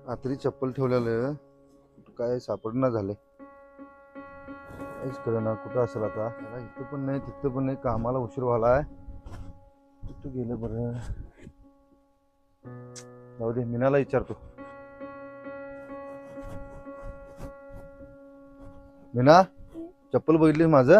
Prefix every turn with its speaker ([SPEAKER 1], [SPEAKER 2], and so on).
[SPEAKER 1] रात्री चप्पल ठेवलेलं काय सापडणं झालंय, काहीच कळेना कुठं असेल आता. इथं पण नाही तिथं पण नाही, कामाला उशीर व्हायलाय. कुठं गेलं बरं? जाऊ दे, मीनाला विचारतो. मीना, चप्पल बघितली माझं?